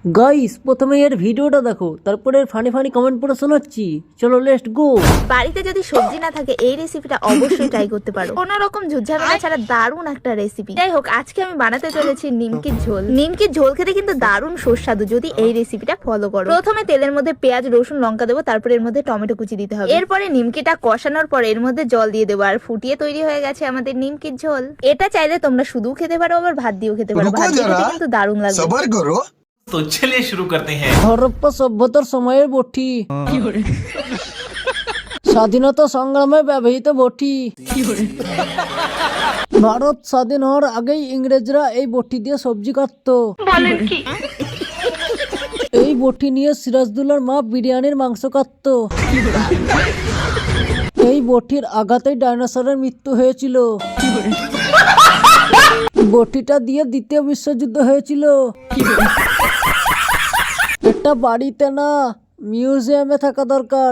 Guys প্রথমে এর ভিডিওটা দেখো, তারপরে এর ফানি ফানি কমেন্ট পড়ে শোনাচ্ছি। চলো লেটস গো। বাড়িতে যদি সবজি না থাকে এই রেসিপিটা অবশ্যই ট্রাই করতে পারো। কোনো রকম ঝুটঝামেলা ছাড়া দারুণ একটা রেসিপি। যাই হোক, আজকে আমি বানাতে চলেছি নিমকির ঝোল। নিমকির ঝোল খেতে কিন্তু দারুণ সুস্বাদু যদি এই রেসিপিটা ফলো করো। প্রথমে তেলের মধ্যে পেঁয়াজ, রসুন, লঙ্কা দেবো, তারপরে এর মধ্যে টমেটো কুচি দিতে হবে। এরপরে নিমকিটা কষানোর পরে এর মধ্যে জল দিয়ে দেবো, আর ফুটিয়ে তৈরি হয়ে গেছে আমাদের নিমকির ঝোল। এটা চাইলে তোমরা শুধু খেতে পারো, আবার ভাত দিয়েও খেতে পারো। ভাত দিয়ে খেতে কিন্তু দারুণ লাগবে। সবার করো। तो चलिए शुरू करते हैं। হরপ্পা সভ্যতার সময়ের বটি, স্বাধীনতা সংগ্রামে ব্যবহৃত বটি। ভারত স্বাধীন হওয়ার আগেই ইংরেজরা এই বটি দিয়ে সবজি কাটতো। এই বটি নিয়ে সিরাজদুল্লার মা বিরিয়ানির মাংস কাটতো। এই বটির আঘাতেই ডাইনোসরের মৃত্যু হয়েছিল। বটিটা দিয়ে দ্বিতীয় বিশ্বযুদ্ধ হয়েছিল। এটা বাড়িতে না, মিউজিয়ামে থাকা দরকার।